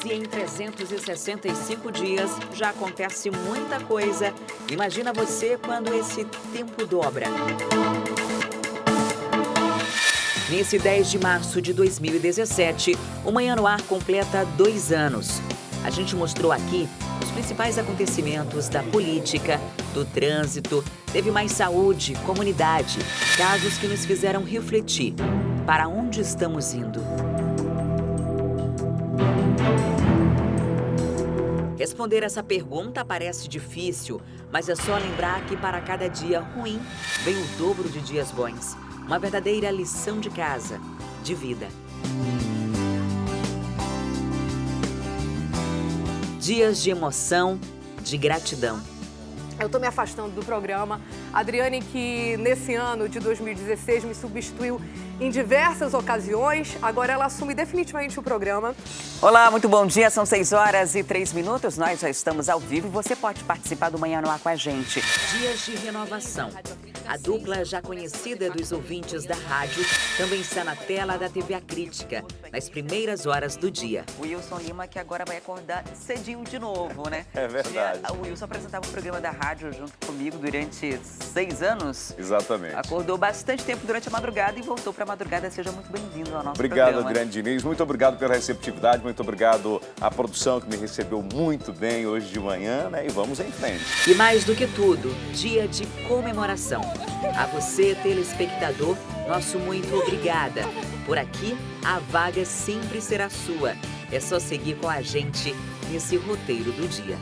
Se em 365 dias já acontece muita coisa, imagina você quando esse tempo dobra. Nesse 10 de março de 2017, o Manhã no Ar completa 2 anos. A gente mostrou aqui os principais acontecimentos da política, do trânsito, teve mais saúde, comunidade, casos que nos fizeram refletir. Para onde estamos indo? Responder essa pergunta parece difícil, mas é só lembrar que para cada dia ruim vem o dobro de dias bons. Uma verdadeira lição de casa, de vida. Dias de emoção, de gratidão. Eu estou me afastando do programa. Adriane, que nesse ano de 2016 me substituiu em diversas ocasiões, agora ela assume definitivamente o programa. Olá, muito bom dia. São 6h03. Nós já estamos ao vivo e você pode participar do Manhã no Ar com a gente. Dias de renovação. A dupla já conhecida dos ouvintes da rádio também está na tela da TV A Crítica, nas primeiras horas do dia. O Wilson Lima, que agora vai acordar cedinho de novo, né? É verdade. O Wilson apresentava o programa da rádio junto comigo durante 6 anos. Exatamente. Acordou bastante tempo durante a madrugada e voltou para a madrugada. Seja muito bem-vindo ao nosso programa. Obrigado, Adriane Diniz. Muito obrigado pela receptividade, muito obrigado à produção que me recebeu muito bem hoje de manhã, né? E vamos em frente. E mais do que tudo, dia de comemoração. A você, telespectador, nosso muito obrigada. Por aqui, a vaga sempre será sua. É só seguir com a gente nesse roteiro do dia.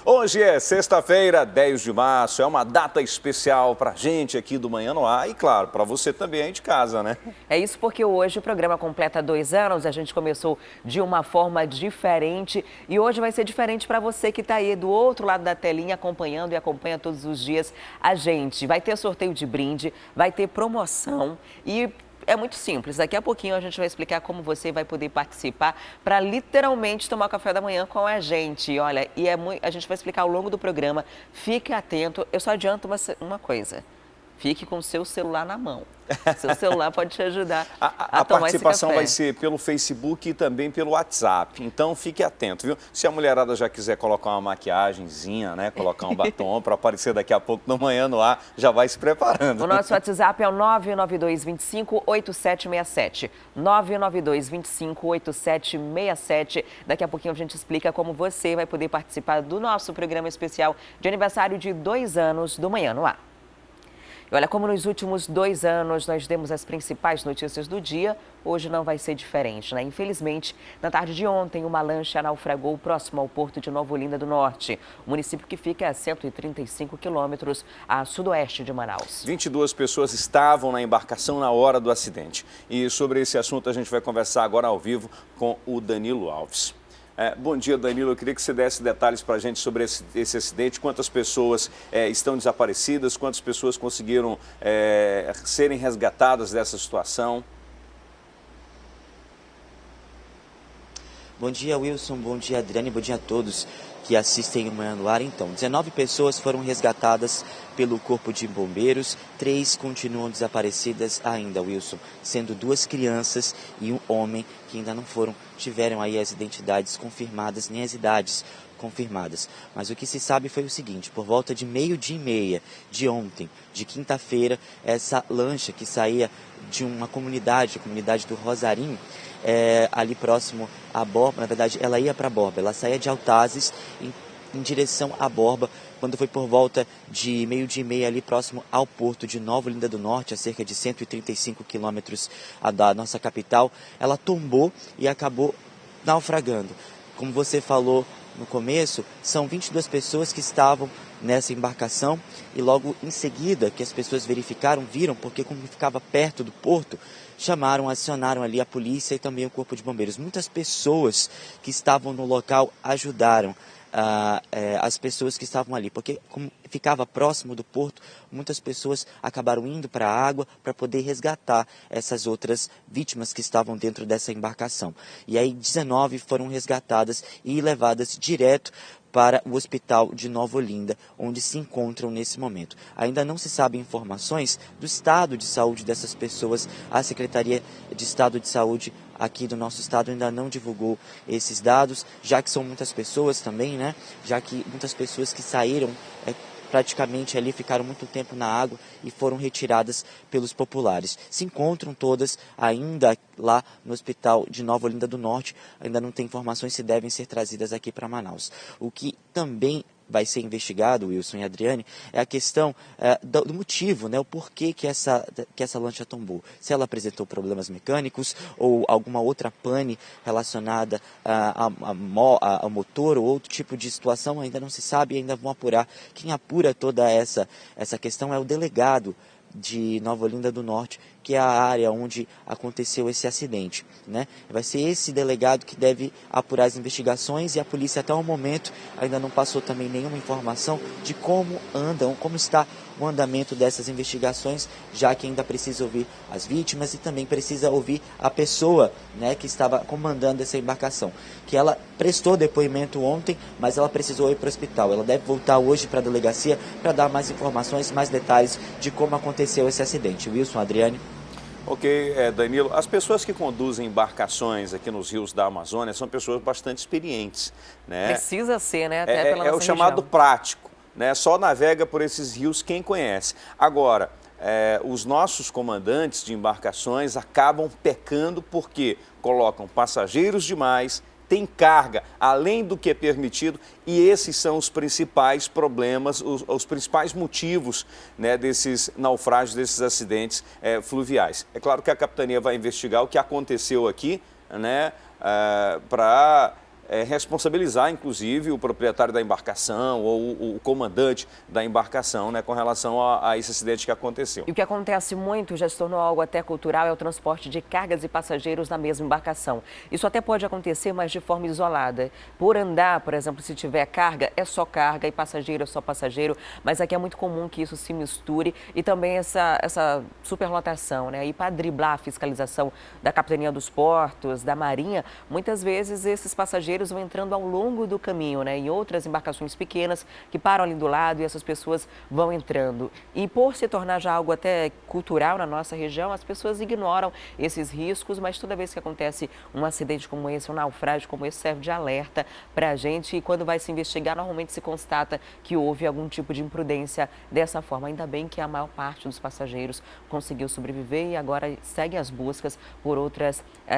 Hoje é sexta-feira, 10 de março, é uma data especial pra gente aqui do Manhã no Ar e, claro, para você também aí de casa, né? É isso porque hoje o programa completa 2 anos, a gente começou de uma forma diferente e hoje vai ser diferente para você que está aí do outro lado da telinha acompanhando e acompanha todos os dias a gente. Vai ter sorteio de brinde, vai ter promoção e... é muito simples, daqui a pouquinho a gente vai explicar como você vai poder participar para literalmente tomar café da manhã com a gente. Olha, e a gente vai explicar ao longo do programa, fique atento, eu só adianto uma coisa, fique com o seu celular na mão. Seu celular pode te ajudar a tomar esse café. A participação vai ser pelo Facebook e também pelo WhatsApp, então fique atento, viu? Se a mulherada já quiser colocar uma maquiagemzinha, né, colocar um batom para aparecer daqui a pouco no Manhã no Ar, já vai se preparando. O nosso WhatsApp é o 992258767. 992258767. Daqui a pouquinho a gente explica como você vai poder participar do nosso programa especial de aniversário de 2 anos do Manhã no Ar. E olha, como nos últimos 2 anos nós demos as principais notícias do dia, hoje não vai ser diferente, né? Infelizmente, na tarde de ontem, uma lancha naufragou próximo ao porto de Nova Olinda do Norte, município que fica a 135 quilômetros a sudoeste de Manaus. 22 pessoas estavam na embarcação na hora do acidente. E sobre esse assunto a gente vai conversar agora ao vivo com o Danilo Alves. Bom dia, Danilo. Eu queria que você desse detalhes para a gente sobre esse acidente. Quantas pessoas estão desaparecidas, quantas pessoas conseguiram serem resgatadas dessa situação? Bom dia, Wilson. Bom dia, Adriane. Bom dia a todos que assistem o Manhã no Ar. Então, 19 pessoas foram resgatadas pelo Corpo de Bombeiros, 3 continuam desaparecidas ainda, Wilson, sendo 2 crianças e um homem que ainda não tiveram aí as identidades confirmadas, nem as idades confirmadas. Mas o que se sabe foi o seguinte, por volta de 12h30 de ontem, de quinta-feira, essa lancha que saía de uma comunidade, a comunidade do Rosarinho, ali próximo à Borba, na verdade ela ia para a Borba, ela saía de Altazes em direção à Borba, quando foi por volta de 12h30 ali próximo ao porto de Nova Olinda do Norte, a cerca de 135 quilômetros da nossa capital, ela tombou e acabou naufragando. Como você falou no começo, são 22 pessoas que estavam nessa embarcação e logo em seguida que as pessoas viram, porque como ficava perto do porto, acionaram ali a polícia e também o Corpo de Bombeiros. Muitas pessoas que estavam no local ajudaram as pessoas que estavam ali, porque como ficava próximo do porto, muitas pessoas acabaram indo para a água para poder resgatar essas outras vítimas que estavam dentro dessa embarcação. E aí 19 foram resgatadas e levadas direto para o hospital de Nova Olinda, onde se encontram nesse momento. Ainda não se sabe informações do estado de saúde dessas pessoas. A Secretaria de Estado de Saúde aqui do nosso estado ainda não divulgou esses dados, já que são muitas pessoas também, né? Já que muitas pessoas que saíram praticamente ali, ficaram muito tempo na água e foram retiradas pelos populares. Se encontram todas ainda lá no hospital de Nova Olinda do Norte, ainda não tem informações se devem ser trazidas aqui para Manaus. O que também vai ser investigado, Wilson e Adriane, é a questão do motivo, né, o porquê que essa lancha tombou. Se ela apresentou problemas mecânicos ou alguma outra pane relacionada ao motor ou outro tipo de situação, ainda não se sabe e ainda vão apurar. Quem apura toda essa questão é o delegado de Nova Olinda do Norte, que é a área onde aconteceu esse acidente, né? Vai ser esse delegado que deve apurar as investigações e a polícia até o momento ainda não passou também nenhuma informação de como está o andamento dessas investigações, já que ainda precisa ouvir as vítimas e também precisa ouvir a pessoa, né, que estava comandando essa embarcação, que ela prestou depoimento ontem, mas ela precisou ir para o hospital. Ela deve voltar hoje para a delegacia para dar mais informações, mais detalhes de como aconteceu esse acidente. Wilson, Adriane. Ok, Danilo, as pessoas que conduzem embarcações aqui nos rios da Amazônia são pessoas bastante experientes, né? Precisa ser, né? Até pela nossa o chamado região. prático, né? Só navega por esses rios quem conhece. Agora, os nossos comandantes de embarcações acabam pecando porque colocam passageiros demais, tem carga além do que é permitido e esses são os principais problemas, os principais motivos, né, desses naufrágios, desses acidentes fluviais. É claro que a capitania vai investigar o que aconteceu aqui, né, para responsabilizar, inclusive, o proprietário da embarcação ou o comandante da embarcação, né, com relação a esse acidente que aconteceu. E o que acontece muito, já se tornou algo até cultural, é o transporte de cargas e passageiros na mesma embarcação. Isso até pode acontecer, mas de forma isolada. Por andar, por exemplo, se tiver carga, é só carga e passageiro é só passageiro, mas aqui é muito comum que isso se misture e também essa superlotação, né? E para driblar a fiscalização da Capitania dos Portos, da Marinha, muitas vezes esses passageiros vão entrando ao longo do caminho, né, em outras embarcações pequenas que param ali do lado e essas pessoas vão entrando. E por se tornar já algo até cultural na nossa região, as pessoas ignoram esses riscos, mas toda vez que acontece um acidente como esse, um naufrágio como esse, serve de alerta para a gente e quando vai se investigar, normalmente se constata que houve algum tipo de imprudência dessa forma. Ainda bem que a maior parte dos passageiros conseguiu sobreviver e agora seguem as buscas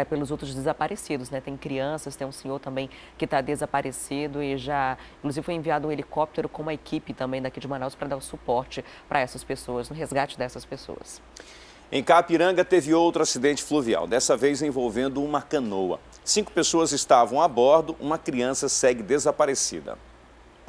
pelos outros desaparecidos, né? Tem crianças, tem um senhor também que está desaparecido e já, inclusive, foi enviado um helicóptero com uma equipe também daqui de Manaus para dar o suporte para essas pessoas, no resgate dessas pessoas. Em Capiranga teve outro acidente fluvial, dessa vez envolvendo uma canoa. 5 pessoas estavam a bordo, uma criança segue desaparecida.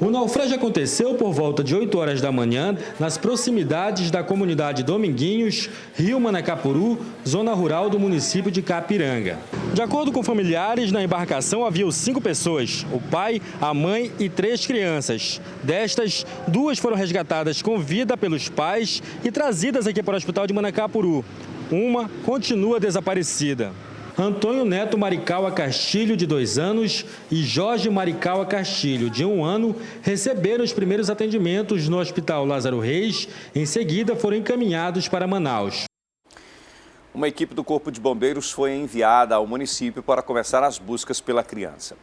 O naufrágio aconteceu por volta de 8 horas da manhã, nas proximidades da comunidade Dominguinhos, Rio Manacapuru, zona rural do município de Capiranga. De acordo com familiares, na embarcação haviam 5 pessoas, o pai, a mãe e 3 crianças. Destas, 2 foram resgatadas com vida pelos pais e trazidas aqui para o hospital de Manacapuru. Uma continua desaparecida. Antônio Neto Maricaua Castilho, de 2 anos, e Jorge Maricaua Castilho, de 1 ano, receberam os primeiros atendimentos no Hospital Lázaro Reis. Em seguida, foram encaminhados para Manaus. Uma equipe do Corpo de Bombeiros foi enviada ao município para começar as buscas pela criança.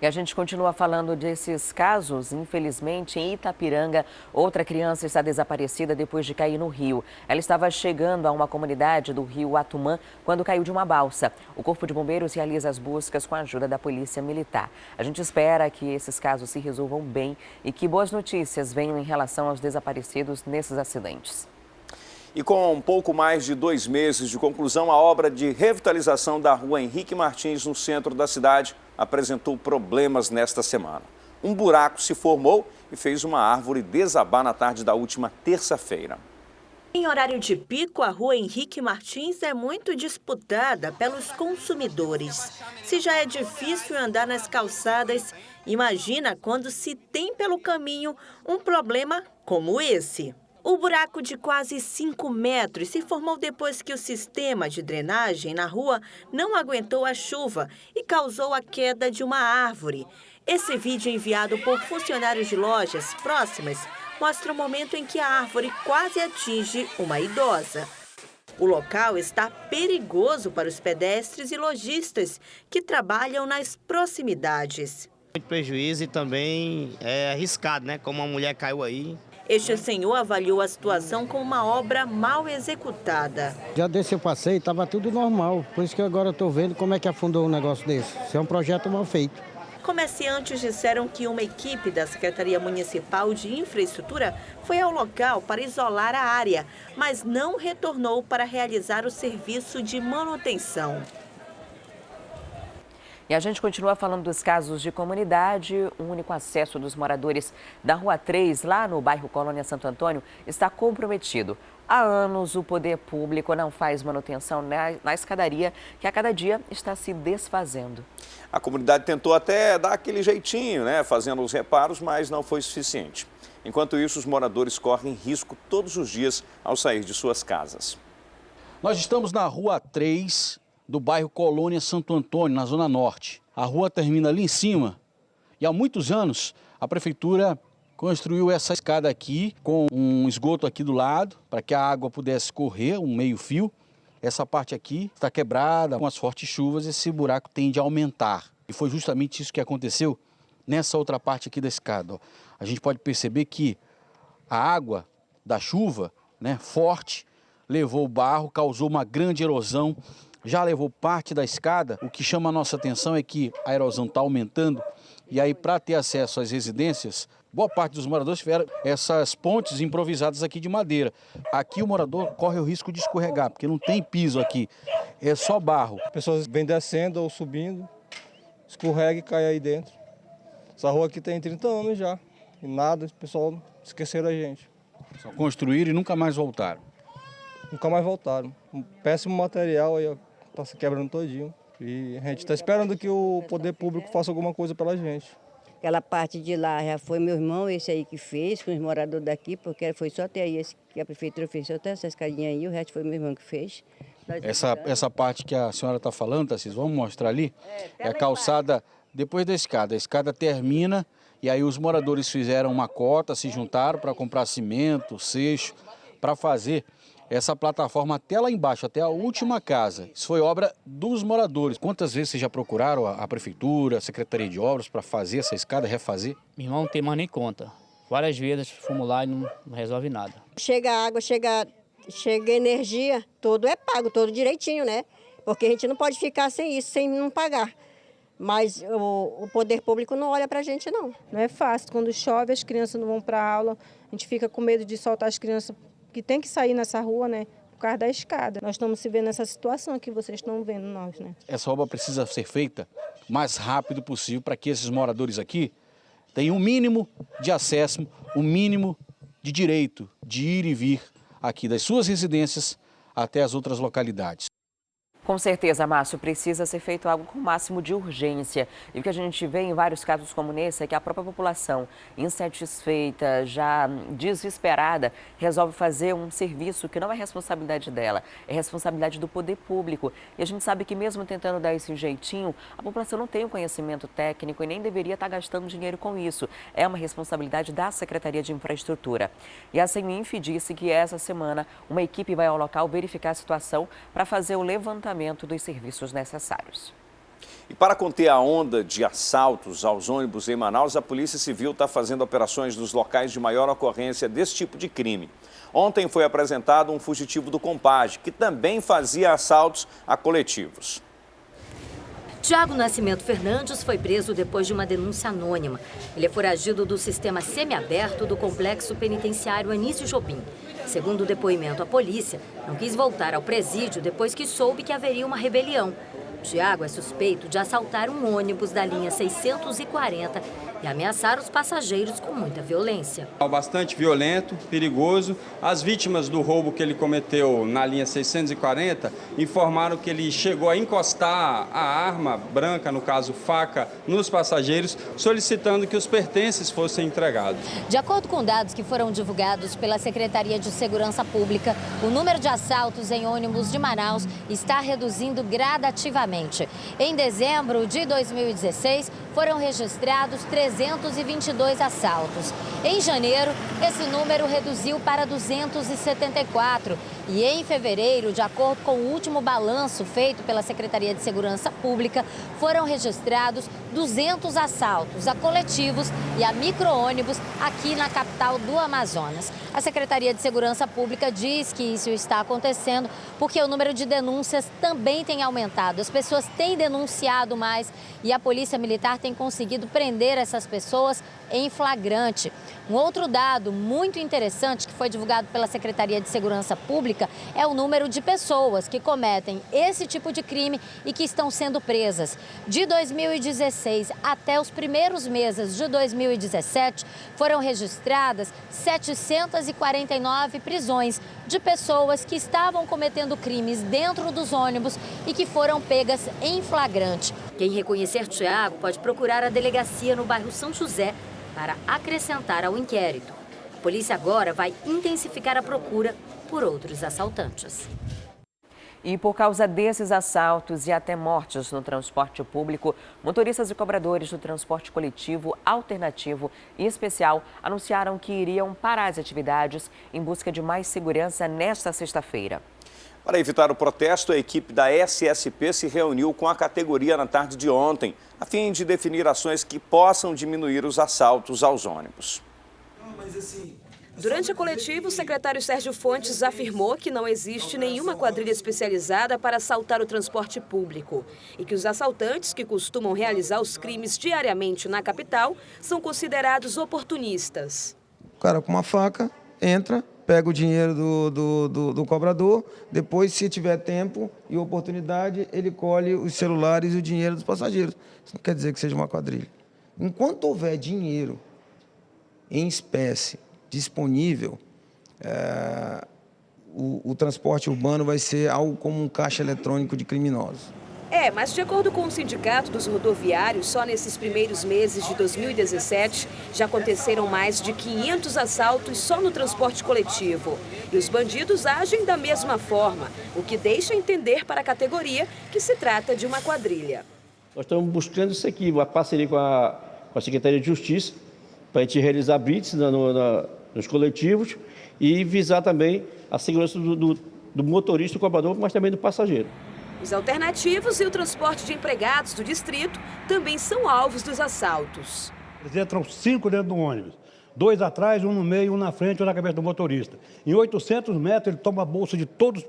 E a gente continua falando desses casos, infelizmente, em Itapiranga, outra criança está desaparecida depois de cair no rio. Ela estava chegando a uma comunidade do rio Atumã quando caiu de uma balsa. O Corpo de Bombeiros realiza as buscas com a ajuda da Polícia Militar. A gente espera que esses casos se resolvam bem e que boas notícias venham em relação aos desaparecidos nesses acidentes. E com um pouco mais de 2 meses de conclusão, a obra de revitalização da rua Henrique Martins, no centro da cidade, apresentou problemas nesta semana. Um buraco se formou e fez uma árvore desabar na tarde da última terça-feira. Em horário de pico, a rua Henrique Martins é muito disputada pelos consumidores. Se já é difícil andar nas calçadas, imagina quando se tem pelo caminho um problema como esse. O buraco de quase 5 metros se formou depois que o sistema de drenagem na rua não aguentou a chuva e causou a queda de uma árvore. Esse vídeo enviado por funcionários de lojas próximas mostra o momento em que a árvore quase atinge uma idosa. O local está perigoso para os pedestres e lojistas que trabalham nas proximidades. Muito prejuízo e também é arriscado, né? Como uma mulher caiu aí. Este senhor avaliou a situação como uma obra mal executada. Já desse eu passei, estava tudo normal. Por isso que agora estou vendo como é que afundou um negócio desse. Isso é um projeto mal feito. Comerciantes disseram que uma equipe da Secretaria Municipal de Infraestrutura foi ao local para isolar a área, mas não retornou para realizar o serviço de manutenção. E a gente continua falando dos casos de comunidade. O único acesso dos moradores da Rua 3, lá no bairro Colônia Santo Antônio, está comprometido. Há anos, o poder público não faz manutenção na escadaria, que a cada dia está se desfazendo. A comunidade tentou até dar aquele jeitinho, né, fazendo os reparos, mas não foi suficiente. Enquanto isso, os moradores correm risco todos os dias ao sair de suas casas. Nós estamos na Rua 3 do bairro Colônia Santo Antônio, na Zona Norte. A rua termina ali em cima e há muitos anos a prefeitura construiu essa escada aqui com um esgoto aqui do lado para que a água pudesse correr, um meio-fio. Essa parte aqui está quebrada, com as fortes chuvas esse buraco tende a aumentar. E foi justamente isso que aconteceu nessa outra parte aqui da escada. A gente pode perceber que a água da chuva, né, forte, levou o barro, causou uma grande erosão, já levou parte da escada. O que chama a nossa atenção é que a erosão está aumentando e aí para ter acesso às residências, boa parte dos moradores tiveram essas pontes improvisadas aqui de madeira. Aqui o morador corre o risco de escorregar, porque não tem piso aqui, é só barro. As pessoas vêm descendo ou subindo, escorrega e cai aí dentro. Essa rua aqui tem 30 anos já, e nada, o pessoal esqueceram a gente. Só construíram e nunca mais voltaram. Nunca mais voltaram. Um péssimo material aí, ó, tá se quebrando todinho. E a gente está esperando que o poder público faça alguma coisa pela gente. Aquela parte de lá já foi meu irmão, esse aí que fez, com os moradores daqui, porque foi só até aí esse que a prefeitura fez, só até essa escadinha aí, o resto foi meu irmão que fez. Essa parte que a senhora está falando, Tarcísio, vamos mostrar ali? É a calçada depois da escada. A escada termina e aí os moradores fizeram uma cota, se juntaram para comprar cimento, seixo, para fazer essa plataforma até lá embaixo, até a última casa. Isso foi obra dos moradores. Quantas vezes vocês já procuraram a prefeitura, a Secretaria de Obras para fazer essa escada, refazer? Meu irmão, não tem mais nem conta. Várias vezes fomos lá e não resolve nada. Chega água, chega energia, tudo é pago, tudo direitinho, né? Porque a gente não pode ficar sem isso, sem não pagar. Mas o poder público não olha pra gente, não. Não é fácil. Quando chove, as crianças não vão para aula. A gente fica com medo de soltar as crianças que tem que sair nessa rua, né, por causa da escada. Nós estamos se vendo nessa situação que vocês estão vendo nós, né? Essa obra precisa ser feita o mais rápido possível para que esses moradores aqui tenham o mínimo de acesso, o mínimo de direito de ir e vir aqui das suas residências até as outras localidades. Com certeza, Márcio, precisa ser feito algo com o máximo de urgência. E o que a gente vê em vários casos como nesse é que a própria população, insatisfeita, já desesperada, resolve fazer um serviço que não é responsabilidade dela, é responsabilidade do poder público. E a gente sabe que mesmo tentando dar esse jeitinho, a população não tem o conhecimento técnico e nem deveria estar gastando dinheiro com isso. É uma responsabilidade da Secretaria de Infraestrutura. E a Seminf disse que essa semana uma equipe vai ao local verificar a situação para fazer o levantamento dos serviços necessários. E para conter a onda de assaltos aos ônibus em Manaus, a Polícia Civil está fazendo operações nos locais de maior ocorrência desse tipo de crime. Ontem foi apresentado um fugitivo do Compage, que também fazia assaltos a coletivos. Tiago Nascimento Fernandes foi preso depois de uma denúncia anônima. Ele é foragido do sistema semiaberto do Complexo Penitenciário Anísio Jobim. Segundo o depoimento à polícia, não quis voltar ao presídio depois que soube que haveria uma rebelião. Tiago é suspeito de assaltar um ônibus da linha 640 e ameaçar os passageiros com muita violência. Bastante violento, perigoso. As vítimas do roubo que ele cometeu na linha 640 informaram que ele chegou a encostar a arma branca, no caso faca, nos passageiros, solicitando que os pertences fossem entregados. De acordo com dados que foram divulgados pela Secretaria de Segurança Pública, o número de assaltos em ônibus de Manaus está reduzindo gradativamente. Em dezembro de 2016, foram registrados 322 assaltos. Em janeiro, esse número reduziu para 274. E em fevereiro, de acordo com o último balanço feito pela Secretaria de Segurança Pública, foram registrados 200 assaltos a coletivos e a micro-ônibus aqui na capital do Amazonas. A Secretaria de Segurança Pública diz que isso está acontecendo porque o número de denúncias também tem aumentado. As pessoas têm denunciado mais e a Polícia Militar tem conseguido prender essas pessoas em flagrante. Um outro dado muito interessante que foi divulgado pela Secretaria de Segurança Pública é o número de pessoas que cometem esse tipo de crime e que estão sendo presas. De 2016 até os primeiros meses de 2017, foram registradas 749 prisões de pessoas que estavam cometendo crimes dentro dos ônibus e que foram pegas em flagrante. Quem reconhecer Tiago pode procurar a delegacia no bairro São José para acrescentar ao inquérito. A polícia agora vai intensificar a procura por outros assaltantes. E por causa desses assaltos e até mortes no transporte público, motoristas e cobradores do transporte coletivo, alternativo e especial anunciaram que iriam parar as atividades em busca de mais segurança nesta sexta-feira. Para evitar o protesto, a equipe da SSP se reuniu com a categoria na tarde de ontem, a fim de definir ações que possam diminuir os assaltos aos ônibus. Durante a coletiva, o secretário Sérgio Fontes afirmou que não existe nenhuma quadrilha especializada para assaltar o transporte público e que os assaltantes que costumam realizar os crimes diariamente na capital são considerados oportunistas. O cara com uma faca entra, pega o dinheiro do cobrador, depois, se tiver tempo e oportunidade, ele colhe os celulares e o dinheiro dos passageiros. Isso não quer dizer que seja uma quadrilha. Enquanto houver dinheiro em espécie disponível, o transporte urbano vai ser algo como um caixa eletrônico de criminosos. Mas de acordo com o Sindicato dos Rodoviários, só nesses primeiros meses de 2017 já aconteceram mais de 500 assaltos só no transporte coletivo. E os bandidos agem da mesma forma, o que deixa entender para a categoria que se trata de uma quadrilha. Nós estamos buscando isso aqui, uma parceria com a Secretaria de Justiça, para a gente realizar blitz nos coletivos e visar também a segurança do motorista, do cobrador, mas também do passageiro. Os alternativos e o transporte de empregados do distrito também são alvos dos assaltos. Eles entram 5 dentro do ônibus, 2 atrás, um no meio, um na frente, um na cabeça do motorista. Em 800 metros ele toma a bolsa de todos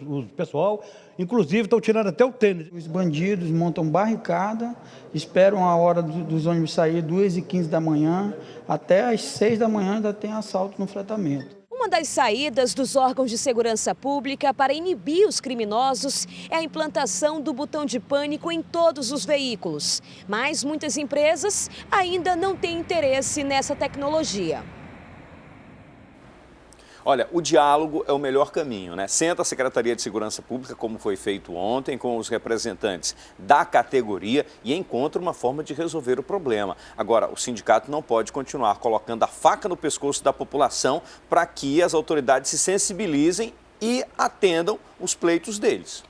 os pessoal, inclusive estão tirando até o tênis. Os bandidos montam barricada, esperam a hora dos ônibus sair 2h15 da manhã, até às 6 da manhã ainda tem assalto no fretamento. Uma das saídas dos órgãos de segurança pública para inibir os criminosos é a implantação do botão de pânico em todos os veículos. Mas muitas empresas ainda não têm interesse nessa tecnologia. Olha, o diálogo é o melhor caminho, né? Senta a Secretaria de Segurança Pública, como foi feito ontem, com os representantes da categoria e encontra uma forma de resolver o problema. Agora, o sindicato não pode continuar colocando a faca no pescoço da população para que as autoridades se sensibilizem e atendam os pleitos deles.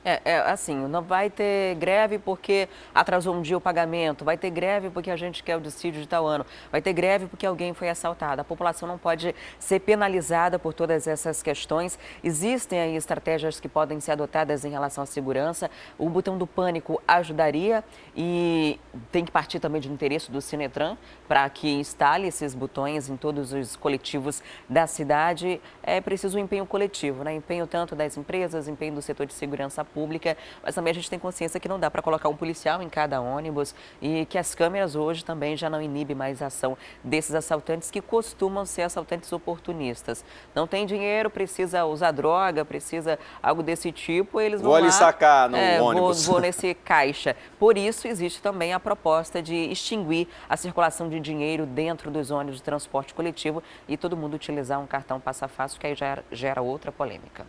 Assim, não vai ter greve porque atrasou um dia o pagamento, vai ter greve porque a gente quer o dissídio de tal ano, vai ter greve porque alguém foi assaltado. A população não pode ser penalizada por todas essas questões. Existem aí estratégias que podem ser adotadas em relação à segurança. O botão do pânico ajudaria e tem que partir também de interesse do Sinetran para que instale esses botões em todos os coletivos da cidade. É preciso um empenho coletivo, né? Empenho tanto das empresas, desempenho do setor de segurança pública, mas também a gente tem consciência que não dá para colocar um policial em cada ônibus e que as câmeras hoje também já não inibem mais a ação desses assaltantes que costumam ser assaltantes oportunistas. Não tem dinheiro, precisa usar droga, precisa algo desse tipo, eles vão Vou ali lá, sacar no ônibus. Vou nesse caixa. Por isso existe também a proposta de extinguir a circulação de dinheiro dentro dos ônibus de transporte coletivo e todo mundo utilizar um cartão Passa Fácil, que aí já gera outra polêmica.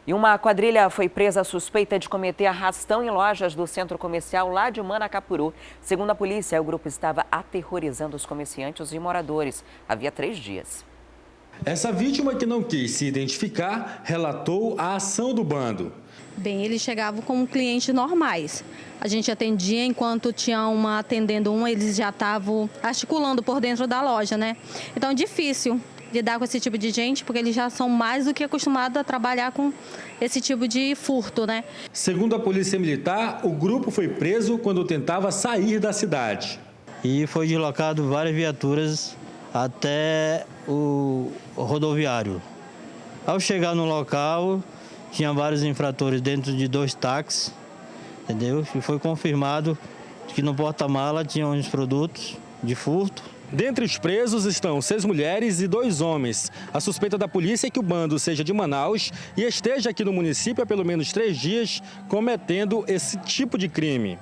E uma quadrilha foi presa suspeita de cometer arrastão em lojas do centro comercial lá de Manacapuru. Segundo a polícia, o grupo estava aterrorizando os comerciantes e moradores. Havia 3 dias. Essa vítima, que não quis se identificar, relatou a ação do bando. Bem, eles chegavam como clientes normais. A gente atendia, enquanto tinha uma atendendo uma, eles já estavam articulando por dentro da loja, né? Então é difícil lidar com esse tipo de gente, porque eles já são mais do que acostumados a trabalhar com esse tipo de furto, né? Segundo a Polícia Militar, o grupo foi preso quando tentava sair da cidade. E foi deslocado várias viaturas até o rodoviário. Ao chegar no local, tinha vários infratores dentro de 2 táxis, entendeu? E foi confirmado que no porta-mala tinham uns produtos de furto. Dentre os presos estão 6 mulheres e 2 homens. A suspeita da polícia é que o bando seja de Manaus e esteja aqui no município há pelo menos 3 dias cometendo esse tipo de crime.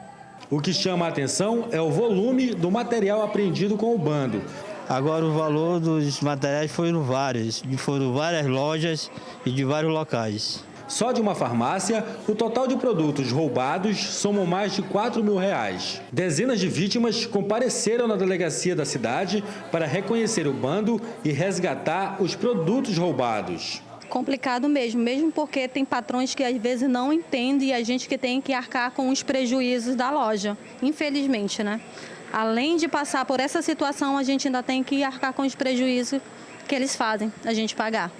O que chama a atenção é o volume do material apreendido com o bando. Agora o valor dos materiais foram várias lojas e de vários locais. Só de uma farmácia, o total de produtos roubados somam mais de R$4.000. Dezenas de vítimas compareceram na delegacia da cidade para reconhecer o bando e resgatar os produtos roubados. Complicado mesmo porque tem patrões que às vezes não entendem e a gente que tem que arcar com os prejuízos da loja, infelizmente, né? Além de passar por essa situação, a gente ainda tem que arcar com os prejuízos que eles fazem, a gente pagar.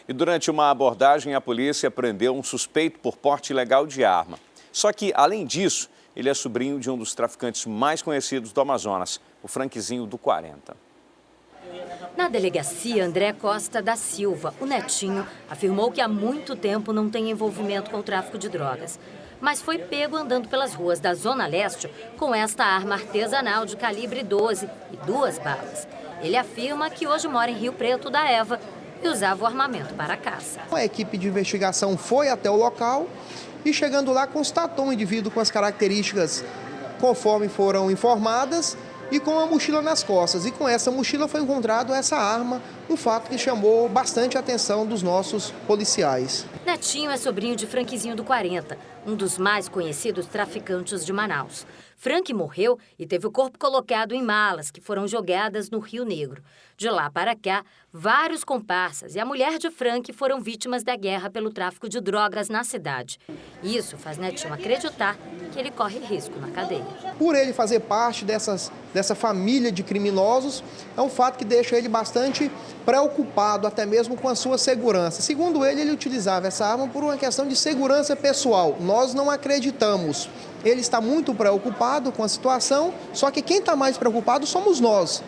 E durante uma abordagem, a polícia prendeu um suspeito por porte ilegal de arma. Só que, além disso, ele é sobrinho de um dos traficantes mais conhecidos do Amazonas, o Franquezinho do 40. Na delegacia, André Costa da Silva, o netinho, afirmou que há muito tempo não tem envolvimento com o tráfico de drogas. Mas foi pego andando pelas ruas da Zona Leste com esta arma artesanal de calibre 12 e 2 balas. Ele afirma que hoje mora em Rio Preto da Eva e usava o armamento para a caça. A equipe de investigação foi até o local e, chegando lá, constatou um indivíduo com as características conforme foram informadas e com uma mochila nas costas. E com essa mochila foi encontrado essa arma, um fato que chamou bastante a atenção dos nossos policiais. Netinho é sobrinho de Franquezinho do 40, um dos mais conhecidos traficantes de Manaus. Frank morreu e teve o corpo colocado em malas que foram jogadas no Rio Negro. De lá para cá, vários comparsas e a mulher de Frank foram vítimas da guerra pelo tráfico de drogas na cidade. Isso faz Netinho acreditar que ele corre risco na cadeia. Por ele fazer parte dessa família de criminosos, é um fato que deixa ele bastante preocupado, até mesmo com a sua segurança. Segundo ele utilizava essa arma por uma questão de segurança pessoal. Nós não acreditamos. Ele está muito preocupado com a situação, só que quem está mais preocupado somos nós.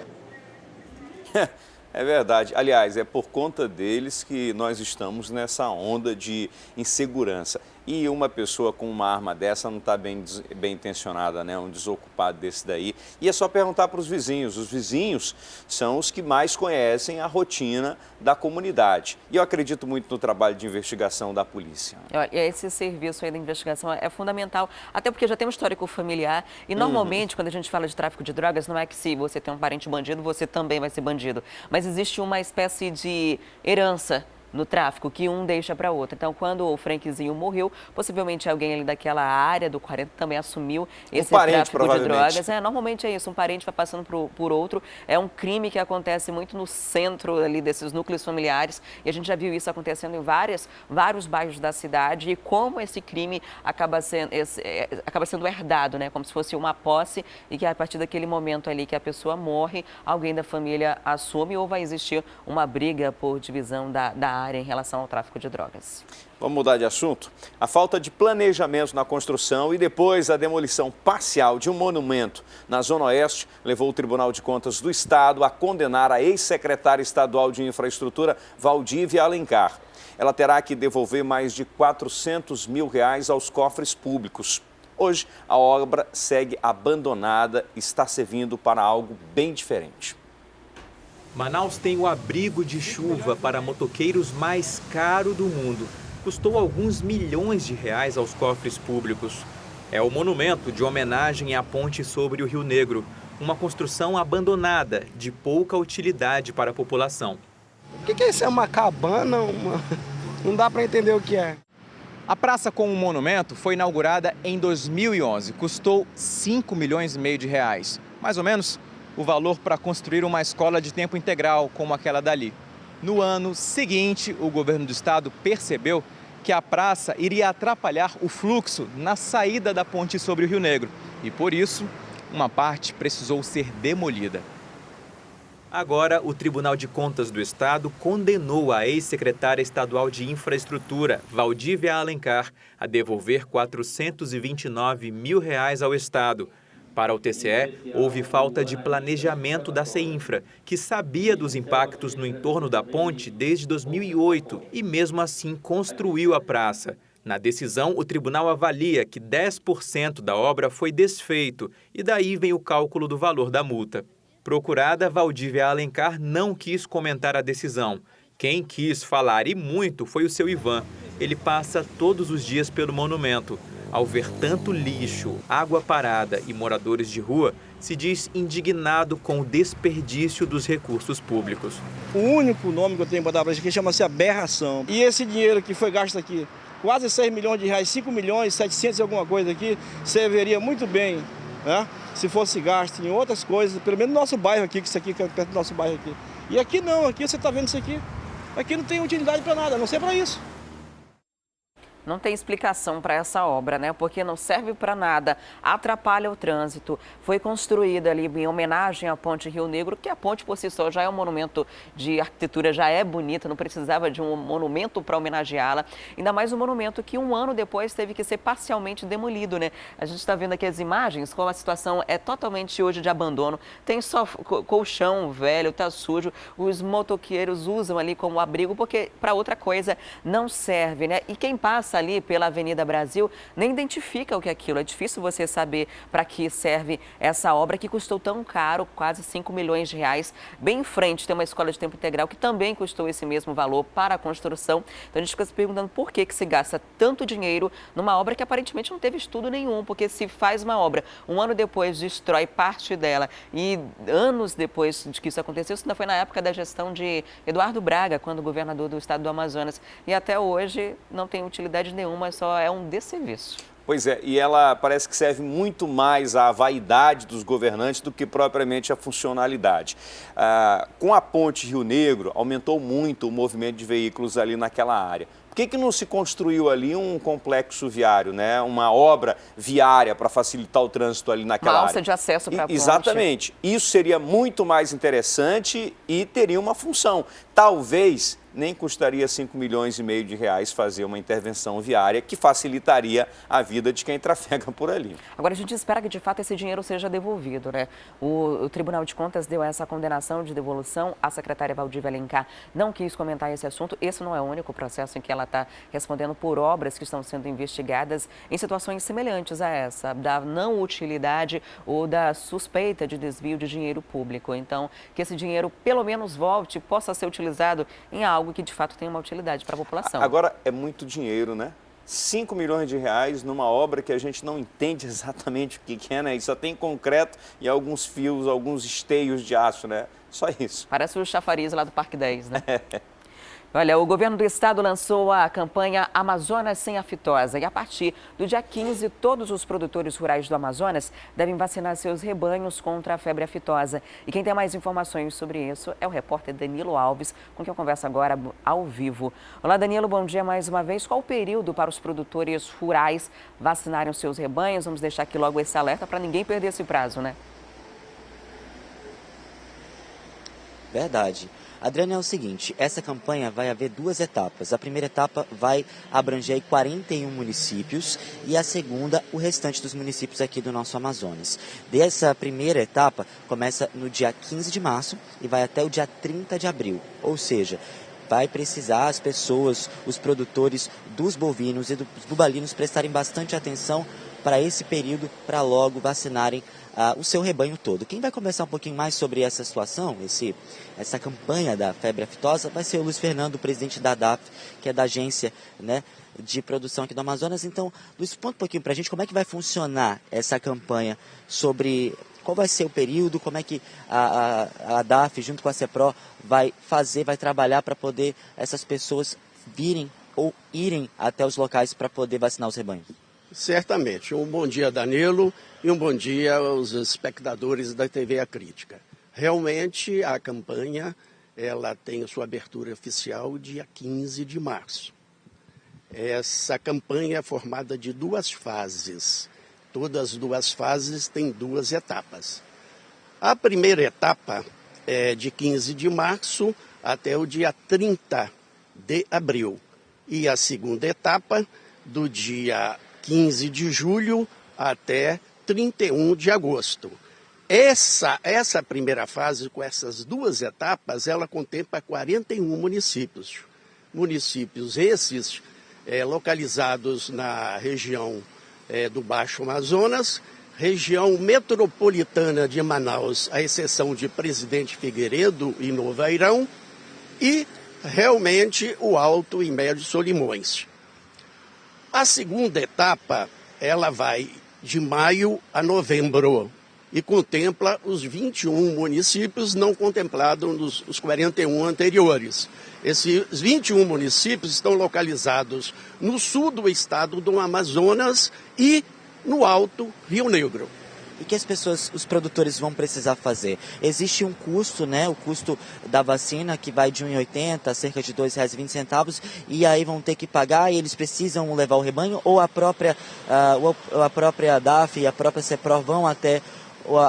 É verdade. Aliás, é por conta deles que nós estamos nessa onda de insegurança. E uma pessoa com uma arma dessa não está bem intencionada, né? Um desocupado desse daí. E é só perguntar para os vizinhos. Os vizinhos são os que mais conhecem a rotina da comunidade. E eu acredito muito no trabalho de investigação da polícia. Esse serviço aí da investigação é fundamental, até porque já tem um histórico familiar. E normalmente, quando a gente fala de tráfico de drogas, não é que se você tem um parente bandido, você também vai ser bandido. Mas existe uma espécie de herança no tráfico, que um deixa para outro. Então, quando o Franquezinho morreu, possivelmente alguém ali daquela área do 40 também assumiu esse tráfico de drogas. Normalmente é isso, um parente vai passando por outro. É um crime que acontece muito no centro ali desses núcleos familiares, e a gente já viu isso acontecendo em vários bairros da cidade, e como esse crime acaba sendo herdado, né? Como se fosse uma posse, e que a partir daquele momento ali que a pessoa morre, alguém da família assume, ou vai existir uma briga por divisão da área área em relação ao tráfico de drogas. Vamos mudar de assunto? A falta de planejamento na construção e depois a demolição parcial de um monumento na Zona Oeste levou o Tribunal de Contas do Estado a condenar a ex-secretária estadual de Infraestrutura, Valdívia Alencar. Ela terá que devolver mais de R$400 mil aos cofres públicos. Hoje, a obra segue abandonada e está servindo para algo bem diferente. Manaus tem o abrigo de chuva para motoqueiros mais caro do mundo. Custou alguns milhões de reais aos cofres públicos. É o monumento de homenagem à ponte sobre o Rio Negro, uma construção abandonada, de pouca utilidade para a população. O que é isso? É uma cabana? Não dá para entender o que é. A praça com o monumento foi inaugurada em 2011. Custou 5 milhões e meio de reais. Mais ou menos o valor para construir uma escola de tempo integral como aquela dali. No ano seguinte, o governo do estado percebeu que a praça iria atrapalhar o fluxo na saída da ponte sobre o Rio Negro. E por isso, uma parte precisou ser demolida. Agora, o Tribunal de Contas do Estado condenou a ex-secretária estadual de Infraestrutura, Valdívia Alencar, a devolver R$429 mil ao Estado. Para o TCE, houve falta de planejamento da CEINFRA, que sabia dos impactos no entorno da ponte desde 2008 e, mesmo assim, construiu a praça. Na decisão, o tribunal avalia que 10% da obra foi desfeito e daí vem o cálculo do valor da multa. Procurada, Valdívia Alencar não quis comentar a decisão. Quem quis falar e muito foi o seu Ivan. Ele passa todos os dias pelo monumento. Ao ver tanto lixo, água parada e moradores de rua, se diz indignado com o desperdício dos recursos públicos. O único nome que eu tenho para dar para isso aqui chama-se aberração. E esse dinheiro que foi gasto aqui, quase 6 milhões de reais, 5 milhões, 700 e alguma coisa aqui, serviria muito bem, né? Se fosse gasto em outras coisas, pelo menos no nosso bairro aqui, que isso aqui é perto do nosso bairro aqui. E aqui não, aqui você está vendo isso aqui. Aqui não tem utilidade para nada, a não ser para isso. Não tem explicação para essa obra, né? Porque não serve para nada, atrapalha o trânsito. Foi construída ali em homenagem à Ponte Rio Negro, que a ponte por si só já é um monumento de arquitetura, já é bonita, não precisava de um monumento para homenageá-la. Ainda mais um monumento que um ano depois teve que ser parcialmente demolido, né? A gente está vendo aqui as imagens, como a situação é totalmente hoje de abandono. Tem só colchão velho, tá sujo. Os motoqueiros usam ali como abrigo, porque para outra coisa não serve, né? E quem passa ali pela Avenida Brasil nem identifica o que é aquilo. É difícil você saber para que serve essa obra que custou tão caro, quase 5 milhões de reais. Bem em frente tem uma escola de tempo integral que também custou esse mesmo valor para a construção. Então a gente fica se perguntando por que se gasta tanto dinheiro numa obra que aparentemente não teve estudo nenhum, porque se faz uma obra, um ano depois destrói parte dela e anos depois de que isso aconteceu, isso ainda foi na época da gestão de Eduardo Braga, quando governador do estado do Amazonas, e até hoje não tem utilidade nenhuma, só é um desserviço. Pois é, e ela parece que serve muito mais à vaidade dos governantes do que propriamente à funcionalidade. Com a ponte Rio Negro, aumentou muito o movimento de veículos ali naquela área. Por que não se construiu ali um complexo viário, né? Uma obra viária para facilitar o trânsito ali naquela área? Uma alça de acesso para a ponte. Exatamente. Isso seria muito mais interessante e teria uma função. Talvez nem custaria 5 milhões e meio de reais fazer uma intervenção viária que facilitaria a vida de quem trafega por ali. Agora a gente espera que de fato esse dinheiro seja devolvido, né? O Tribunal de Contas deu essa condenação de devolução. A secretária Valdívia Alencar não quis comentar esse assunto. Esse não é o único processo em que ela está respondendo por obras que estão sendo investigadas em situações semelhantes a essa, da não utilidade ou da suspeita de desvio de dinheiro público. Então, que esse dinheiro pelo menos volte, possa ser utilizado em algo que de fato tem uma utilidade para a população. Agora é muito dinheiro, né? 5 milhões de reais numa obra que a gente não entende exatamente o que é, né? E só tem concreto e alguns fios, alguns esteios de aço, né? Só isso. Parece o chafariz lá do Parque 10, né? Olha, o governo do estado lançou a campanha Amazonas Sem Aftosa e a partir do dia 15, todos os produtores rurais do Amazonas devem vacinar seus rebanhos contra a febre aftosa. E quem tem mais informações sobre isso é o repórter Danilo Alves, com quem eu converso agora ao vivo. Olá, Danilo, bom dia mais uma vez. Qual o período para os produtores rurais vacinarem os seus rebanhos? Vamos deixar aqui logo esse alerta para ninguém perder esse prazo, né? Verdade. Adriana, é o seguinte, essa campanha vai haver 2 etapas. A primeira etapa vai abranger aí 41 municípios e a segunda, o restante dos municípios aqui do nosso Amazonas. Dessa primeira etapa começa no dia 15 de março e vai até o dia 30 de abril. Ou seja, vai precisar as pessoas, os produtores dos bovinos e dos bubalinos prestarem bastante atenção para esse período, para logo vacinarem o seu rebanho todo. Quem vai conversar um pouquinho mais sobre essa situação, essa campanha da febre aftosa, vai ser o Luiz Fernando, presidente da ADAF, que é da agência, né, de produção aqui do Amazonas. Então, Luiz, conta um pouquinho para a gente como é que vai funcionar essa campanha, sobre qual vai ser o período, como é que a ADAF, junto com a CEPRO, vai trabalhar para poder essas pessoas virem ou irem até os locais para poder vacinar os rebanhos. Certamente. Um bom dia, Danilo, e um bom dia aos espectadores da TV A Crítica. Realmente, a campanha ela tem sua abertura oficial dia 15 de março. Essa campanha é formada de 2 fases. Todas as 2 fases têm 2 etapas. A primeira etapa é de 15 de março até o dia 30 de abril. E a segunda etapa, do dia 15 de julho até 31 de agosto. Essa primeira fase, com essas 2 etapas, ela contempla 41 municípios. Municípios esses localizados na região do Baixo Amazonas, região metropolitana de Manaus, à exceção de Presidente Figueiredo e Novo Airão, e realmente o Alto e Médio Solimões. A segunda etapa, ela vai de maio a novembro e contempla os 21 municípios não contemplados nos 41 anteriores. Esses 21 municípios estão localizados no sul do estado do Amazonas e no Alto Rio Negro. E que as pessoas, os produtores vão precisar fazer? Existe um custo, né? O custo da vacina que vai de R$ 1,80 a cerca de R$ 2,20, e aí vão ter que pagar e eles precisam levar o rebanho, ou a própria DAF e a própria CEPRO vão até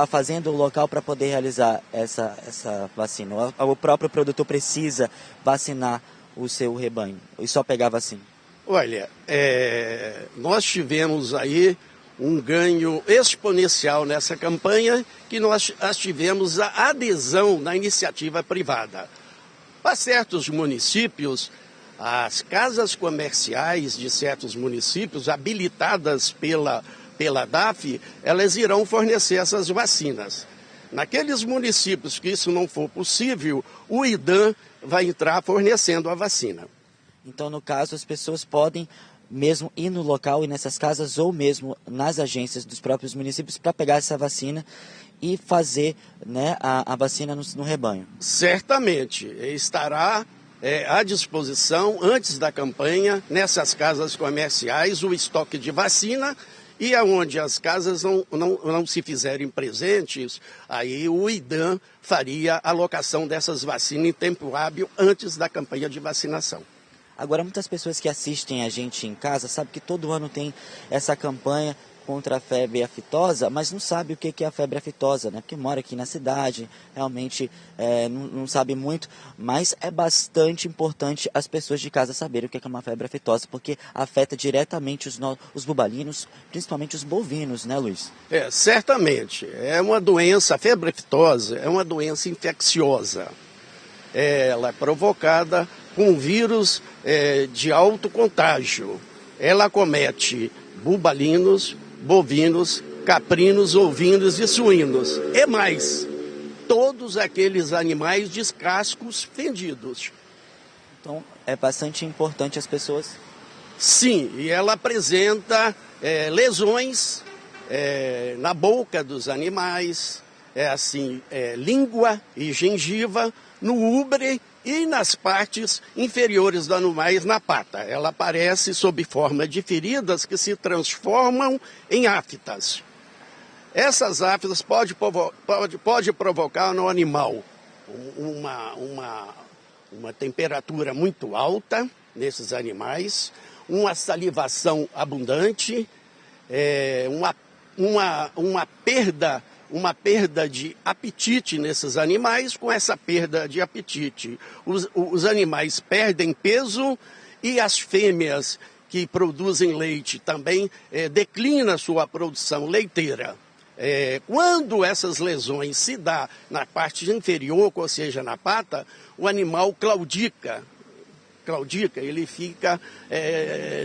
a fazenda, o local, para poder realizar essa vacina? O próprio produtor precisa vacinar o seu rebanho e só pegar a vacina? Olha, nós tivemos aí um ganho exponencial nessa campanha, que nós tivemos a adesão na iniciativa privada. Para certos municípios, as casas comerciais de certos municípios, habilitadas pela DAF, elas irão fornecer essas vacinas. Naqueles municípios que isso não for possível, o IDAM vai entrar fornecendo a vacina. Então, no caso, as pessoas podem mesmo ir no local e nessas casas ou mesmo nas agências dos próprios municípios para pegar essa vacina e fazer, né, a vacina no rebanho. Certamente, estará à disposição, antes da campanha, nessas casas comerciais, o estoque de vacina, e aonde as casas não se fizerem presentes, aí o IDAM faria a alocação dessas vacinas em tempo hábil antes da campanha de vacinação. Agora, muitas pessoas que assistem a gente em casa sabem que todo ano tem essa campanha contra a febre aftosa, mas não sabe o que é a febre aftosa, né? Porque mora aqui na cidade, realmente não sabe muito, mas é bastante importante as pessoas de casa saberem o que é uma febre aftosa, porque afeta diretamente os bubalinos, principalmente os bovinos, né, Luiz? Certamente. É uma doença, a febre aftosa é uma doença infecciosa. Ela é provocada com vírus de alto contágio. Ela acomete bubalinos, bovinos, caprinos, ovinos e suínos. E mais, todos aqueles animais de cascos fendidos. Então, é bastante importante as pessoas... Sim, e ela apresenta lesões na boca dos animais, língua e gengiva, no úbre e nas partes inferiores dos animais, na pata. Ela aparece sob forma de feridas que se transformam em aftas. Essas aftas pode provocar no animal uma temperatura muito alta nesses animais, uma salivação abundante, uma perda uma perda de apetite nesses animais. Com essa perda de apetite, os animais perdem peso e as fêmeas que produzem leite também declinam sua produção leiteira. Quando essas lesões se dão na parte inferior, ou seja, na pata, o animal claudica, ele fica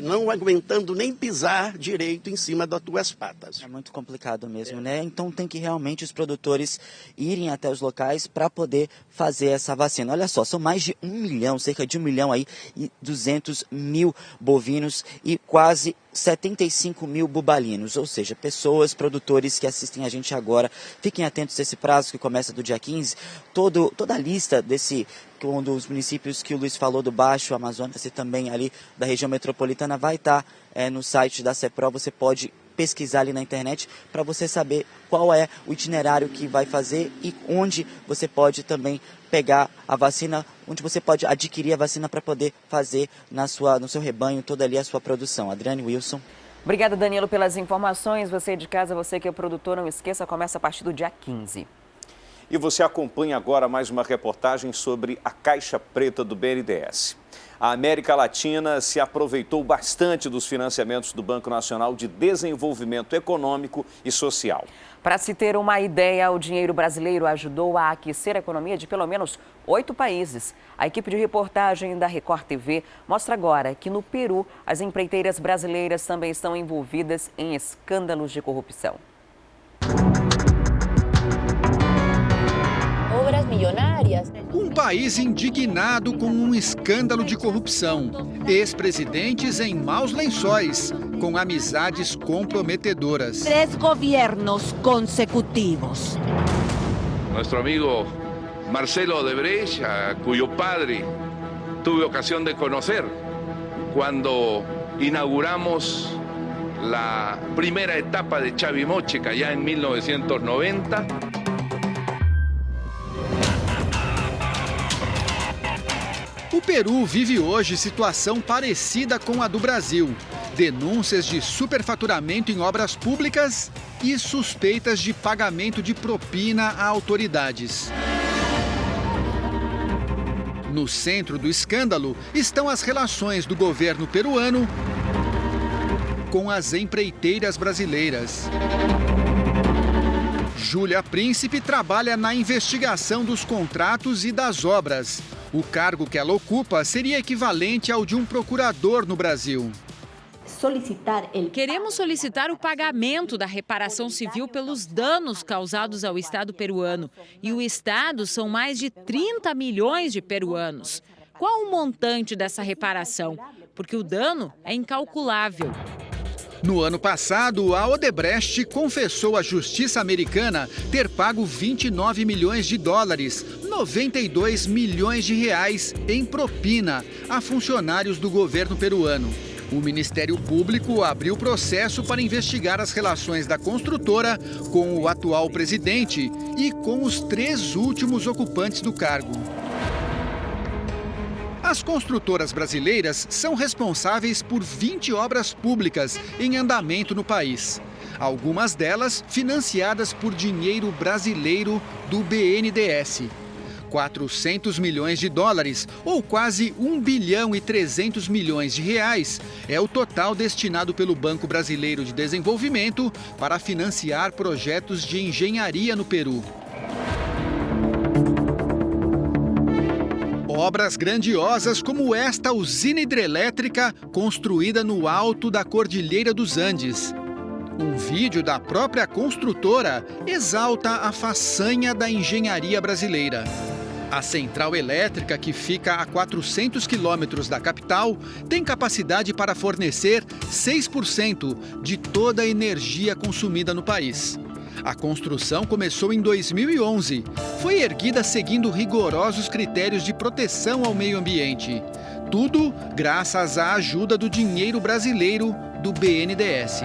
não aguentando nem pisar direito em cima das tuas patas. É muito complicado mesmo, né? Então tem que realmente os produtores irem até os locais para poder fazer essa vacina. Olha só, são mais de 1 milhão, cerca de 1 milhão aí e 200 mil bovinos e quase 75 mil bubalinos, ou seja, pessoas, produtores que assistem a gente agora. Fiquem atentos a esse prazo que começa do dia 15. Toda a lista dos municípios que o Luiz falou, do Baixo Amazonas e também ali da região metropolitana, vai estar no site da CEPRO. Você pode pesquisar ali na internet para você saber qual é o itinerário que vai fazer e onde você pode também pegar a vacina, onde você pode adquirir a vacina para poder fazer no seu rebanho toda ali a sua produção. Adriane, Wilson. Obrigada, Danilo, pelas informações. Você de casa, você que é produtor, não esqueça, começa a partir do dia 15. E você acompanha agora mais uma reportagem sobre a Caixa Preta do BNDES. A América Latina se aproveitou bastante dos financiamentos do Banco Nacional de Desenvolvimento Econômico e Social. Para se ter uma ideia, o dinheiro brasileiro ajudou a aquecer a economia de pelo menos 8 países. A equipe de reportagem da Record TV mostra agora que no Peru, as empreiteiras brasileiras também estão envolvidas em escândalos de corrupção. Um país indignado com um escândalo de corrupção. Ex-presidentes em maus lençóis, com amizades comprometedoras. 3 gobiernos consecutivos. Nuestro amigo Marcelo Odebrecht, cuyo padre tuve ocasión de conocer cuando inauguramos la primera etapa de Chavimochica ya en 1990. O Peru vive hoje situação parecida com a do Brasil. Denúncias de superfaturamento em obras públicas e suspeitas de pagamento de propina a autoridades. No centro do escândalo estão as relações do governo peruano com as empreiteiras brasileiras. Júlia Príncipe trabalha na investigação dos contratos e das obras. O cargo que ela ocupa seria equivalente ao de um procurador no Brasil. Queremos solicitar o pagamento da reparação civil pelos danos causados ao Estado peruano. E o Estado são mais de 30 milhões de peruanos. Qual o montante dessa reparação? Porque o dano é incalculável. No ano passado, a Odebrecht confessou à justiça americana ter pago 29 milhões de dólares, 92 milhões de reais em propina a funcionários do governo peruano. O Ministério Público abriu processo para investigar as relações da construtora com o atual presidente e com os 3 últimos ocupantes do cargo. As construtoras brasileiras são responsáveis por 20 obras públicas em andamento no país. Algumas delas financiadas por dinheiro brasileiro do BNDES. 400 milhões de dólares, ou quase 1 bilhão e 300 milhões de reais, é o total destinado pelo Banco Brasileiro de Desenvolvimento para financiar projetos de engenharia no Peru. Obras grandiosas como esta usina hidrelétrica construída no alto da Cordilheira dos Andes. Um vídeo da própria construtora exalta a façanha da engenharia brasileira. A central elétrica, que fica a 400 quilômetros da capital, tem capacidade para fornecer 6% de toda a energia consumida no país. A construção começou em 2011. Foi erguida seguindo rigorosos critérios de proteção ao meio ambiente. Tudo graças à ajuda do dinheiro brasileiro do BNDES.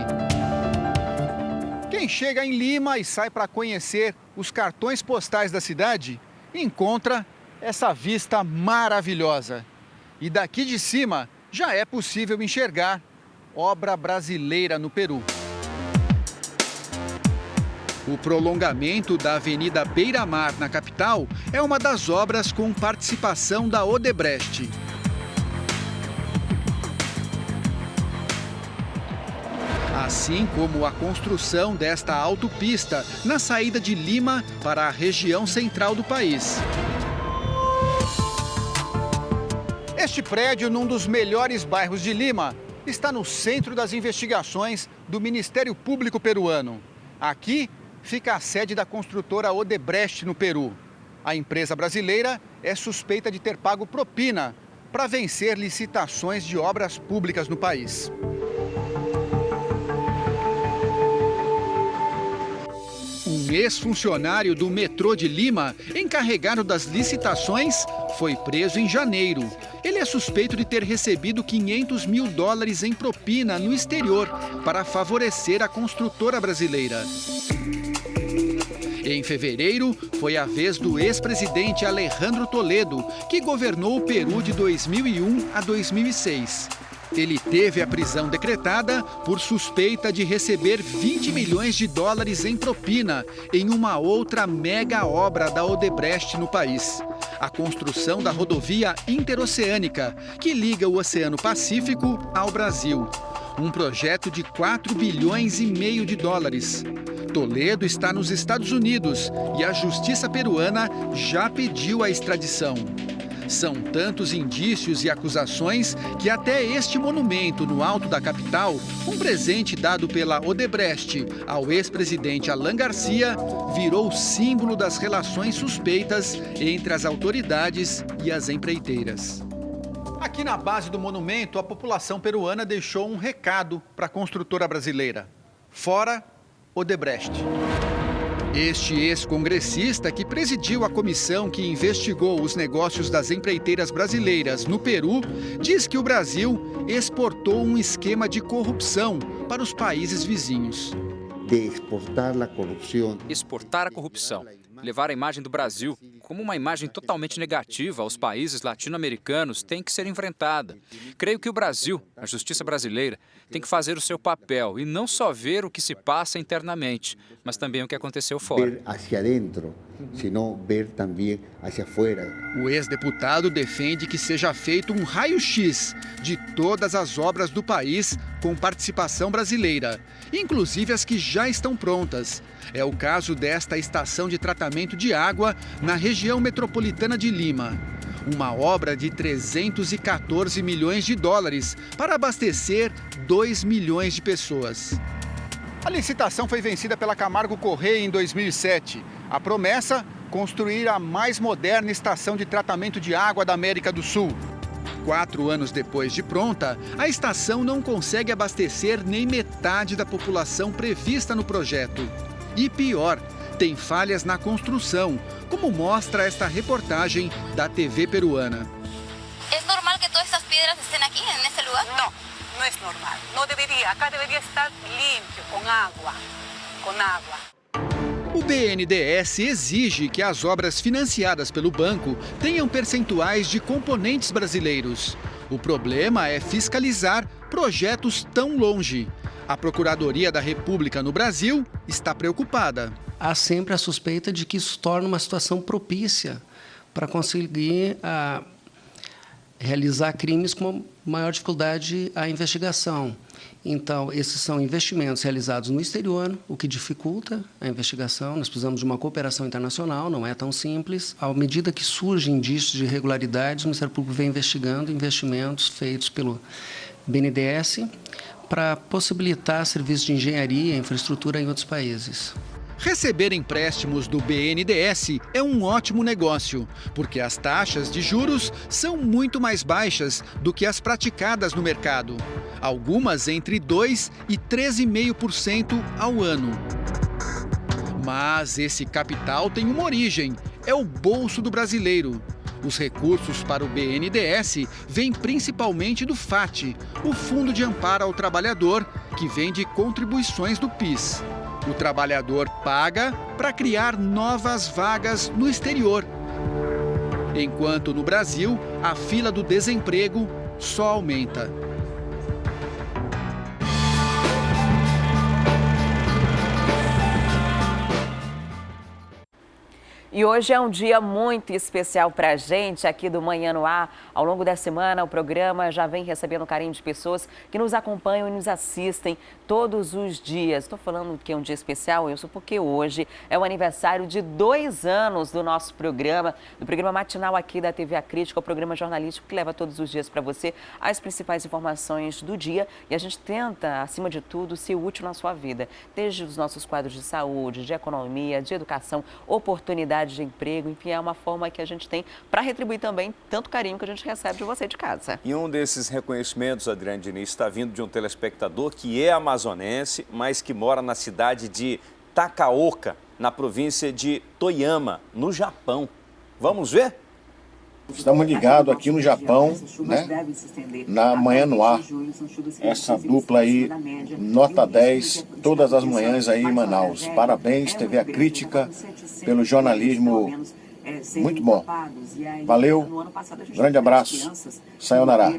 Quem chega em Lima e sai para conhecer os cartões postais da cidade, encontra essa vista maravilhosa. E daqui de cima já é possível enxergar obra brasileira no Peru. O prolongamento da Avenida Beira-Mar, na capital, é uma das obras com participação da Odebrecht. Assim como a construção desta autopista na saída de Lima para a região central do país. Este prédio, num dos melhores bairros de Lima, está no centro das investigações do Ministério Público peruano. Aqui fica a sede da construtora Odebrecht, no Peru. A empresa brasileira é suspeita de ter pago propina para vencer licitações de obras públicas no país. Um ex-funcionário do metrô de Lima, encarregado das licitações, foi preso em janeiro. Ele é suspeito de ter recebido $500 mil em propina no exterior para favorecer a construtora brasileira. Em fevereiro, foi a vez do ex-presidente Alejandro Toledo, que governou o Peru de 2001 a 2006. Ele teve a prisão decretada por suspeita de receber $20 milhões em propina em uma outra mega obra da Odebrecht no país. A construção da rodovia interoceânica, que liga o Oceano Pacífico ao Brasil. Um projeto de $4,5 bilhões. Toledo está nos Estados Unidos e a justiça peruana já pediu a extradição. São tantos indícios e acusações que até este monumento no alto da capital, um presente dado pela Odebrecht ao ex-presidente Alan Garcia, virou símbolo das relações suspeitas entre as autoridades e as empreiteiras. Aqui na base do monumento, a população peruana deixou um recado para a construtora brasileira. Fora Odebrecht. Este ex-congressista, que presidiu a comissão que investigou os negócios das empreiteiras brasileiras no Peru, diz que o Brasil exportou um esquema de corrupção para os países vizinhos. Exportar a corrupção, levar a imagem do Brasil como uma imagem totalmente negativa aos países latino-americanos tem que ser enfrentada. Creio que o Brasil, a justiça brasileira, tem que fazer o seu papel e não só ver o que se passa internamente, mas também o que aconteceu fora. Ver hacia dentro, sino ver também hacia fora. O ex-deputado defende que seja feito um raio-x de todas as obras do país com participação brasileira, inclusive as que já estão prontas. É o caso desta estação de tratamento de água na região metropolitana de Lima. Uma obra de $314 milhões para abastecer 2 milhões de pessoas. A licitação foi vencida pela Camargo Correia em 2007. A promessa, construir a mais moderna estação de tratamento de água da América do Sul. 4 anos depois de pronta, a estação não consegue abastecer nem metade da população prevista no projeto. E pior, tem falhas na construção, como mostra esta reportagem da TV peruana. É normal que todas essas pedras estejam aqui, nesse lugar? Não, não é normal. Não deveria. Acá deveria estar limpo, com água. O BNDES exige que as obras financiadas pelo banco tenham percentuais de componentes brasileiros. O problema é fiscalizar projetos tão longe. A Procuradoria da República no Brasil está preocupada. Há sempre a suspeita de que isso torna uma situação propícia para conseguir realizar crimes com maior dificuldade à investigação. Então, esses são investimentos realizados no exterior, o que dificulta a investigação. Nós precisamos de uma cooperação internacional, não é tão simples. À medida que surgem indícios de irregularidades, o Ministério Público vem investigando investimentos feitos pelo BNDES para possibilitar serviços de engenharia e infraestrutura em outros países. Receber empréstimos do BNDES é um ótimo negócio, porque as taxas de juros são muito mais baixas do que as praticadas no mercado. Algumas entre 2% e 13,5% ao ano. Mas esse capital tem uma origem, é o bolso do brasileiro. Os recursos para o BNDES vêm principalmente do FAT, o Fundo de Amparo ao Trabalhador, que vem de contribuições do PIS. O trabalhador paga para criar novas vagas no exterior. Enquanto no Brasil, a fila do desemprego só aumenta. E hoje é um dia muito especial para a gente aqui do Manhã no Ar. Ao longo da semana, o programa já vem recebendo carinho de pessoas que nos acompanham e nos assistem todos os dias. Estou falando que é um dia especial, Wilson, porque hoje é o aniversário de 2 anos do nosso programa, do programa matinal aqui da TV A Crítica, o programa jornalístico que leva todos os dias para você as principais informações do dia. E a gente tenta, acima de tudo, ser útil na sua vida. Desde os nossos quadros de saúde, de economia, de educação, oportunidade de emprego, enfim, é uma forma que a gente tem para retribuir também tanto carinho que a gente recebe de você de casa. E um desses reconhecimentos, Adriane Diniz, está vindo de um telespectador que é amazonense, mas que mora na cidade de Takaoka, na província de Toyama, no Japão. Vamos ver? Estamos ligados aqui no Japão, né? Na Manhã no Ar. Essa dupla aí, nota 10, todas as manhãs aí em Manaus. Parabéns, TV A Crítica, pelo jornalismo muito bom. Valeu, grande abraço. Sayonara.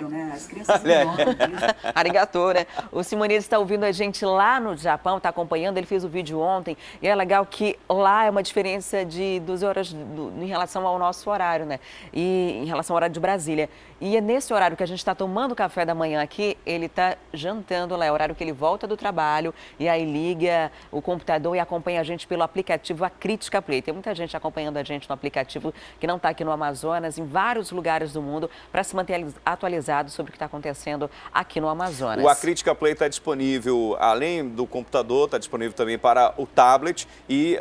Arigato, né? O Simonides está ouvindo a gente lá no Japão, está acompanhando, ele fez o vídeo ontem. E é legal que lá é uma diferença de 12 horas em relação ao nosso horário, né? E em relação ao horário de Brasília. E é nesse horário que a gente está tomando café da manhã aqui, ele está jantando lá, é o horário que ele volta do trabalho e aí liga o computador e acompanha a gente pelo aplicativo A Crítica Play. Tem muita gente acompanhando a gente no aplicativo que não está aqui no Amazonas, em vários lugares do mundo, para se manter atualizado sobre o que está acontecendo aqui no Amazonas. O A Crítica Play está disponível, além do computador, está disponível também para o tablet e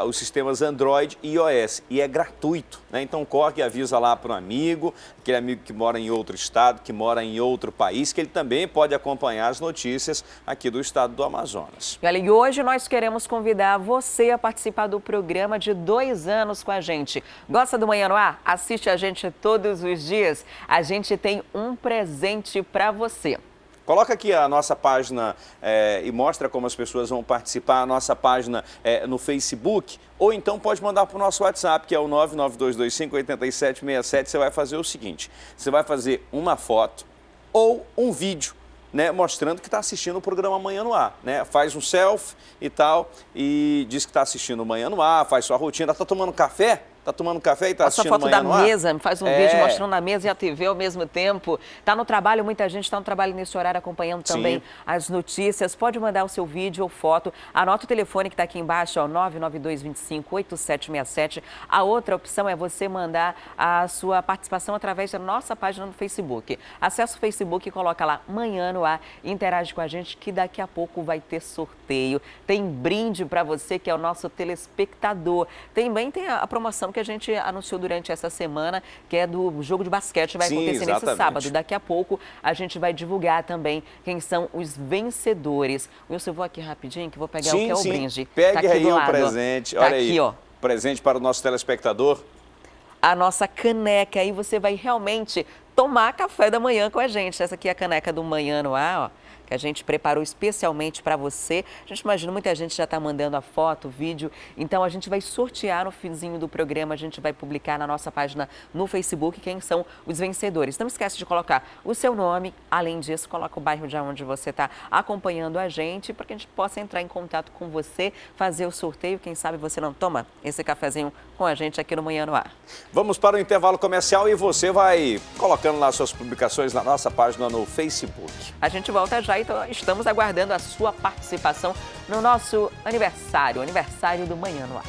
os sistemas Android e iOS. E é gratuito, né? Então corre e avisa lá para um amigo, aquele amigo que mora em outro estado, que mora em outro país, que ele também pode acompanhar as notícias aqui do estado do Amazonas. E olha, e hoje nós queremos convidar você a participar do programa de 2 anos com a gente. Gosta do Manhã no Ar? Assiste a gente todos os dias. A gente tem um presente para você. Coloca aqui a nossa página e mostra como as pessoas vão participar. A nossa página no Facebook, ou então pode mandar para o nosso WhatsApp, que é o 992258767. Você vai fazer o seguinte, você vai fazer uma foto ou um vídeo, né, mostrando que está assistindo o programa Manhã no Ar, né? Faz um selfie e tal, e diz que está assistindo o Manhã no Ar, faz sua rotina. Está tomando café? Está tomando café e está assistindo foto Manhã da no Ar? mesa, faz um vídeo mostrando a mesa e a TV ao mesmo tempo. Está no trabalho, muita gente está no trabalho nesse horário acompanhando também as notícias. Pode mandar o seu vídeo ou foto. Anota o telefone que está aqui embaixo, ó, 992258767. A outra opção é você mandar a sua participação através da nossa página no Facebook. Acesse o Facebook e coloca lá Manhã no Ar e interage com a gente que daqui a pouco vai ter sorteio. Tem brinde para você que é o nosso telespectador. Também tem a promoção que a gente anunciou durante essa semana, que é do jogo de basquete, vai acontecer nesse sábado. Daqui a pouco a gente vai divulgar também quem são os vencedores. Wilson, eu vou aqui rapidinho, que vou pegar o que é o brinde. Pegue tá aí o presente. Tá Olha aqui, aí, ó. Presente para o nosso telespectador. A nossa caneca, aí você vai realmente tomar café da manhã com a gente. Essa aqui é a caneca do Manhã no Ar, ó, que a gente preparou especialmente para você. A gente imagina, muita gente já está mandando a foto, o vídeo. Então, a gente vai sortear no finzinho do programa, a gente vai publicar na nossa página no Facebook quem são os vencedores. Não esquece de colocar o seu nome, além disso, coloca o bairro de onde você está acompanhando a gente, para que a gente possa entrar em contato com você, fazer o sorteio. Quem sabe você não toma esse cafezinho com a gente aqui no Manhã no Ar. Vamos para o intervalo comercial e você vai colocando lá suas publicações na nossa página no Facebook. A gente volta já. Então, estamos aguardando a sua participação no nosso aniversário, o aniversário do Manhã no Ar.